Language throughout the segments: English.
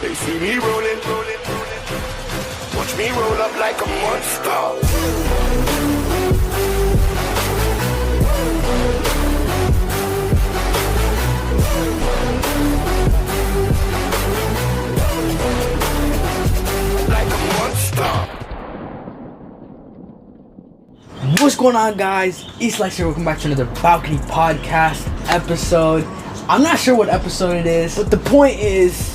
They see me rolling, rolling, rolling. Watch me roll up like a monster. Like a monster. What's going on, guys? It's Lexter. Welcome back to another Balcony Podcast episode. I'm not sure what episode it is, but the point is,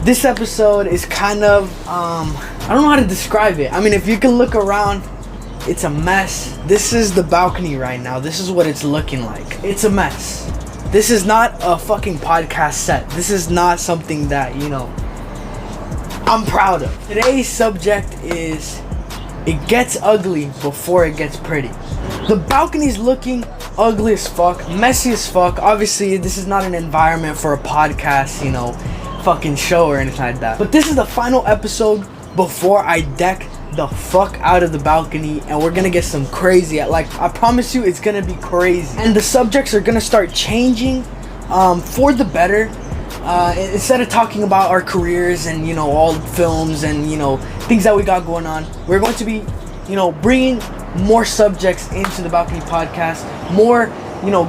this episode is kind of, I don't know how to describe it. I mean, if you can look around, it's a mess. This is the balcony right now. This is what it's looking like. It's a mess. This is not a fucking podcast set. This is not something that, I'm proud of. Today's subject is, it gets ugly before it gets pretty. The balcony's looking ugly as fuck, messy as fuck. Obviously, this is not an environment for a podcast, fucking show or anything like that. But this is the final episode before I deck the fuck out of the balcony, and we're gonna get some crazy. I promise you, it's gonna be crazy. And the subjects are gonna start changing for the better. Instead of talking about our careers and all films and things that we got going on, we're going to be bringing more subjects into the balcony podcast, more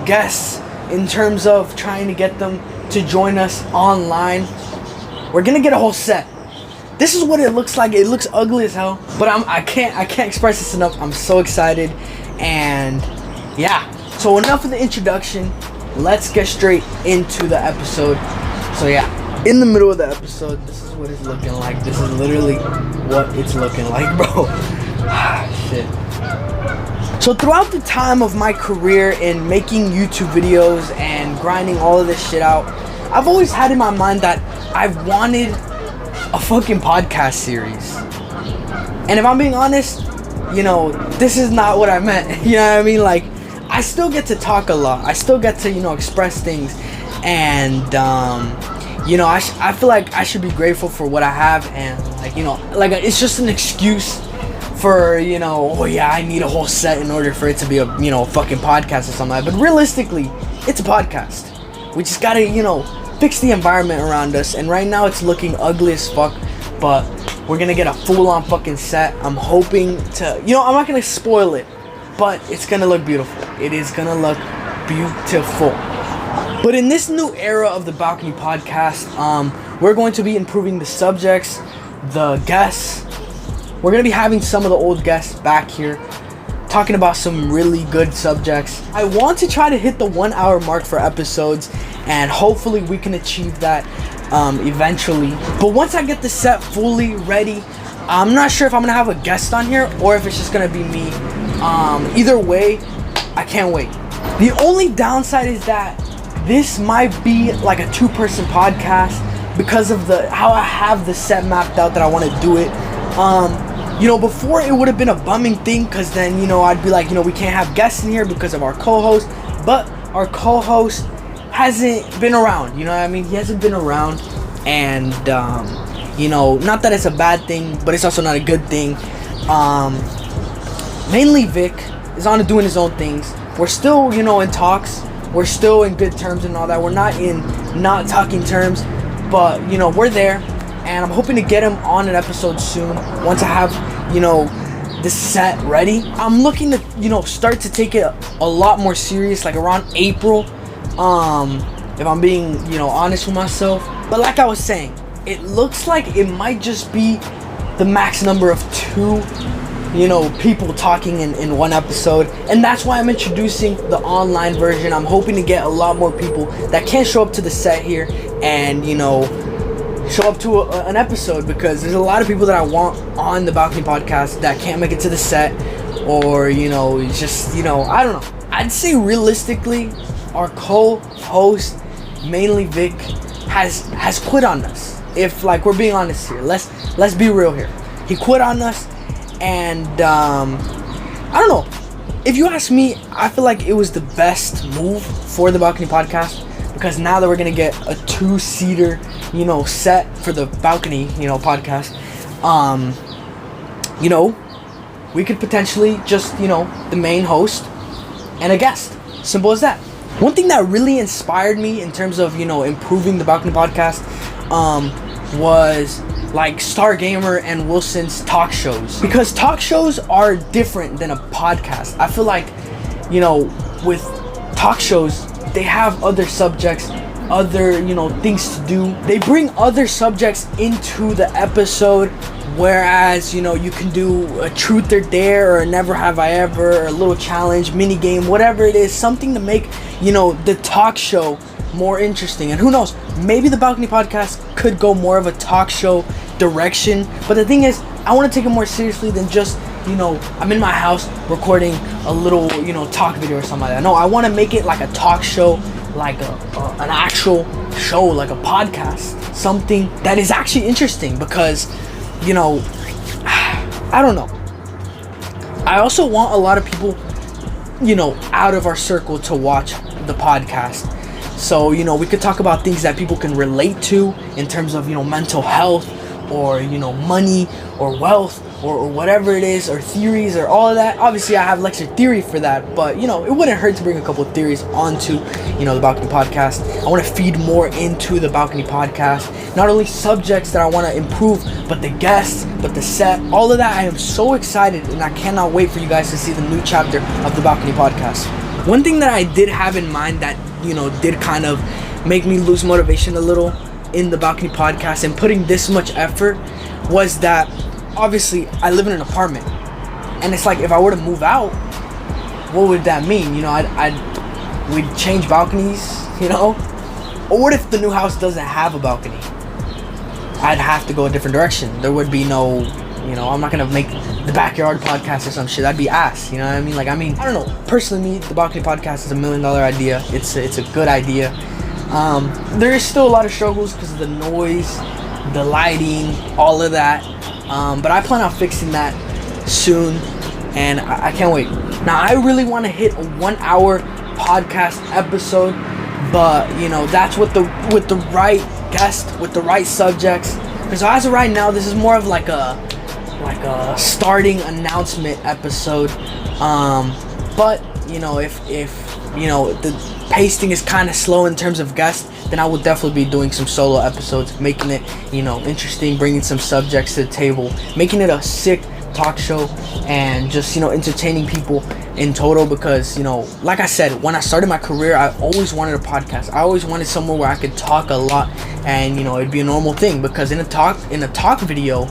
guests, in terms of trying to get them to join us online. We're gonna get a whole set. This is what it looks like. It looks ugly as hell, but I can't express this enough. I'm so excited. And yeah, so enough of the introduction. Let's get straight into the episode. So yeah, in the middle of the episode, this is what it's looking like. This is literally what it's looking like, bro. Shit. So throughout the time of my career in making YouTube videos and grinding all of this shit out, I've always had in my mind that I've wanted a fucking podcast series. And if I'm being honest, this is not what I meant. You know what I mean? Like, I still get to talk a lot. I still get to, express things. And, I feel like I should be grateful for what I have. And, it's just an excuse for, oh yeah, I need a whole set in order for it to be a, fucking podcast or something like that. But realistically, it's a podcast. We just gotta, fix the environment around us. And right now it's looking ugly as fuck, but we're gonna get a full-on fucking set. I'm hoping to, I'm not gonna spoil it, but it's gonna look beautiful. It is gonna look beautiful. But in this new era of the Balcony Podcast, we're going to be improving the subjects, the guests. We're going to be having some of the old guests back here, talking about some really good subjects. I want to try to hit the 1 hour mark for episodes, and hopefully we can achieve that eventually. But once I get the set fully ready, I'm not sure if I'm going to have a guest on here or if it's just going to be me. Either way, I can't wait. The only downside is that this might be like a 2-person podcast because of how I have the set mapped out that I want to do it. Before it would have been a bumming thing, because then, I'd be like, we can't have guests in here because of our co-host. But our co-host hasn't been around, you know what I mean? He hasn't been around. And, not that it's a bad thing, but it's also not a good thing. Mainly Vic is on to doing his own things. We're still, in talks. We're still in good terms and all that. We're not in not talking terms, but, we're there. And I'm hoping to get him on an episode soon once I have, the set ready. I'm looking to, start to take it a lot more serious, like around April, if I'm being, honest with myself. But like I was saying, it looks like it might just be the max number of 2, people talking in one episode. And that's why I'm introducing the online version. I'm hoping to get a lot more people that can show up to the set here and, show up to an episode, because there's a lot of people that I want on the Balcony Podcast that can't make it to the set, or just I don't know. I'd say realistically, our co-host, mainly Vic, has quit on us. If we're being honest here, let's be real here. He quit on us, and I don't know. If you ask me, I feel like it was the best move for the Balcony Podcast, because now that we're gonna get a 2-seater, set for the Balcony, podcast, we could potentially just, the main host and a guest. Simple as that. One thing that really inspired me in terms of, improving the Balcony Podcast, was like Star Gamer and Wilson's talk shows, because talk shows are different than a podcast. I feel like, you know, with talk shows, they have other subjects, other, you know, things to do. They bring other subjects into the episode, whereas, you know, you can do a truth or dare or a never have I ever, or a little challenge, mini game, whatever it is, something to make, you know, the talk show more interesting. And who knows, maybe the Balcony Podcast could go more of a talk show direction. But the thing is, I want to take it more seriously than just, you know, I'm in my house recording a little, you know, talk video or something like that. No, I want to make it like a talk show, like an actual show, like a podcast, something that is actually interesting. Because, you know, I don't know, I also want a lot of people, you know, out of our circle to watch the podcast. So, you know, we could talk about things that people can relate to in terms of, you know, mental health, or, you know, money, or wealth, or whatever it is, or theories, or all of that. Obviously, I have lecture theory for that, but, you know, it wouldn't hurt to bring a couple of theories onto, you know, the Balcony Podcast. I want to feed more into the Balcony Podcast. Not only subjects that I want to improve, but the guests, but the set, all of that. I am so excited, and I cannot wait for you guys to see the new chapter of the Balcony Podcast. One thing that I did have in mind that, you know, did kind of make me lose motivation a little in the Balcony Podcast and putting this much effort was that, obviously, I live in an apartment, and it's like, if I were to move out, what would that mean? You know, we'd change balconies, you know? Or what if the new house doesn't have a balcony? I'd have to go a different direction. There would be no, you know, I'm not gonna make the backyard podcast or some shit. That'd be ass, you know what I mean? Like, I don't know. Personally, me, the Balcony Podcast is $1 million idea. It's a good idea. There is still a lot of struggles because of the noise, the lighting, all of that. But I plan on fixing that soon, and I can't wait. Now, I really want to hit a 1 hour podcast episode, but, you know, that's with the right guest, with the right subjects. Because as of right now, this is more of like a starting announcement episode. But, you know, if you know, the pacing is kind of slow in terms of guests, then I will definitely be doing some solo episodes, making it, you know, interesting, bringing some subjects to the table, making it a sick talk show, and just, you know, entertaining people in total. Because, you know, like I said, when I started my career, I always wanted a podcast. I always wanted somewhere where I could talk a lot, and, you know, it'd be a normal thing. Because in a talk video,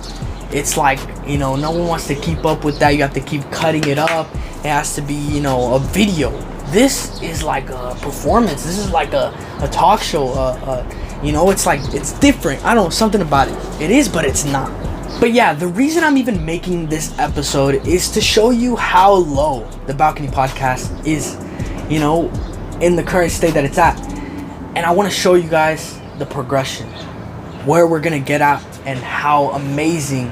it's like, you know, no one wants to keep up with that. You have to keep cutting it up. It has to be, you know, a video. This is like a performance. This is like a talk show. You know, it's like, it's different. I don't know, something about it. It is, but it's not. But yeah, the reason I'm even making this episode is to show you how low the Balcony Podcast is, you know, in the current state that it's at. And I want to show you guys the progression, where we're going to get at, and how amazing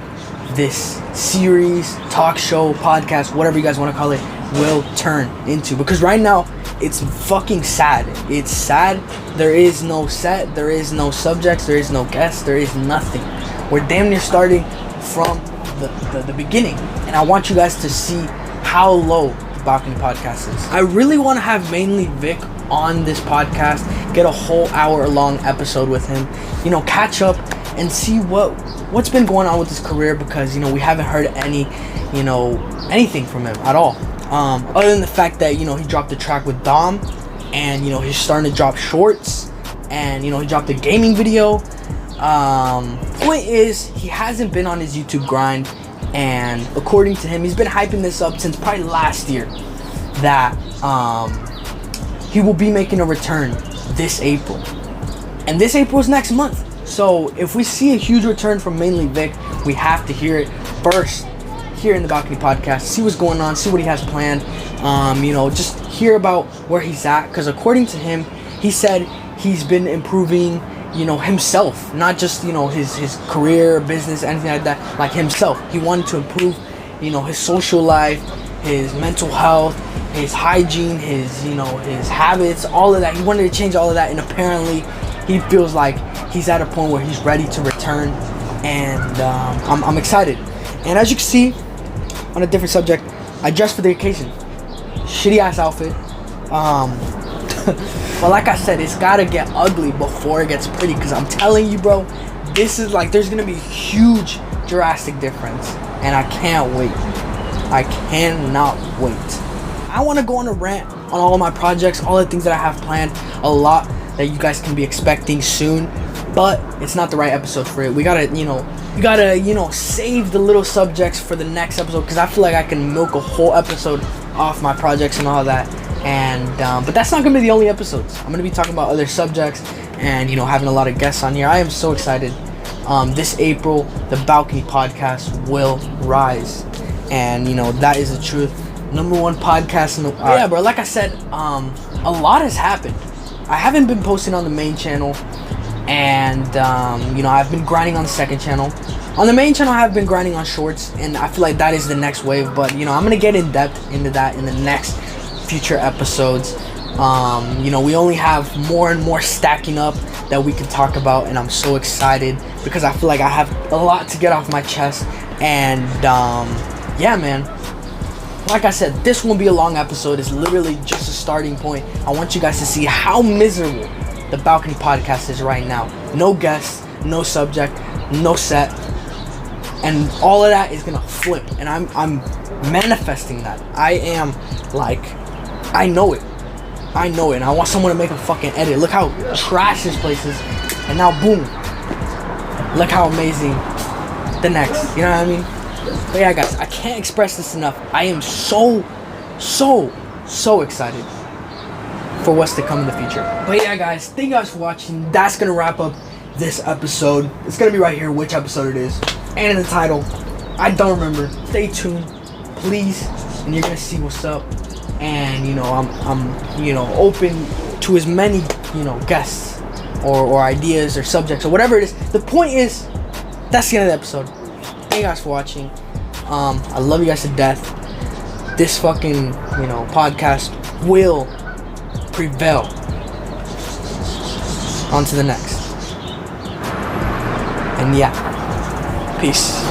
this series, talk show, podcast, whatever you guys want to call it, will turn into. Because right now, it's fucking sad. It's sad. There is no set, there is no subjects, there is no guests, there is nothing. We're damn near starting from the beginning. And I want you guys to see how low the Balcony Podcast is. I really want to have mainly Vic on this podcast, get a whole hour-long episode with him, you know, catch up and see what's been going on with his career. Because, you know, we haven't heard anything from him at all. Other than the fact that, you know, he dropped a track with Dom, and, you know, he's starting to drop shorts, and, you know, he dropped a gaming video. Point is, he hasn't been on his YouTube grind, and according to him, he's been hyping this up since probably last year, that he will be making a return this April, and this April is next month. So if we see a huge return from mainly Vic, we have to hear it first here in the Balcony Podcast, see what's going on, see what he has planned, you know, just hear about where he's at. Because according to him, he said he's been improving, you know, himself, not just, you know, his career, business, anything like that, like himself. He wanted to improve, you know, his social life, his mental health, his hygiene, his, you know, his habits, all of that. He wanted to change all of that, and apparently he feels like he's at a point where he's ready to return, and I'm excited. And as you can see, on a different subject, I dressed for the occasion. Shitty ass outfit. But like I said, it's gotta get ugly before it gets pretty. Because I'm telling you, bro, this is like, there's gonna be a huge drastic difference, and I can't wait. I cannot wait. I want to go on a rant on all of my projects, all the things that I have planned, a lot that you guys can be expecting soon, but it's not the right episode for it. We gotta save the little subjects for the next episode, because I feel like I can milk a whole episode off my projects and all that. And but that's not gonna be the only episodes. I'm gonna be talking about other subjects and having a lot of guests on here. I am so excited. This April, the Balcony Podcast will rise, and that is the truth. #1 podcast in the yeah, bro. Like I said, a lot has happened. I haven't been posting on the main channel, and I've been grinding on the second channel. On the main channel, I have been grinding on shorts, and I feel like that is the next wave. But I'm gonna get in depth into that in the next future episodes. We only have more and more stacking up that we can talk about, and I'm so excited because I feel like I have a lot to get off my chest. And yeah, man. Like I said, this won't be a long episode. It's literally just a starting point. I want you guys to see how miserable the Balcony Podcast is right now. No guests, no subject, no set, and all of that is gonna flip. And I'm manifesting that. I know it. And I want someone to make a fucking edit. Look how trash this place is, and now boom. Look how amazing the next. You know what I mean? But yeah, guys, I can't express this enough. I am so excited for what's to come in the future. But yeah, guys, thank you guys for watching. That's gonna wrap up this episode. It's gonna be right here which episode it is, and in the title. I don't remember. Stay tuned, please, and you're gonna see what's up. And I'm open to as many guests or ideas or subjects or whatever it is. The point is, that's the end of the episode. Thank you guys for watching. I love you guys to death. This fucking podcast will prevail. On to the next. And yeah, peace.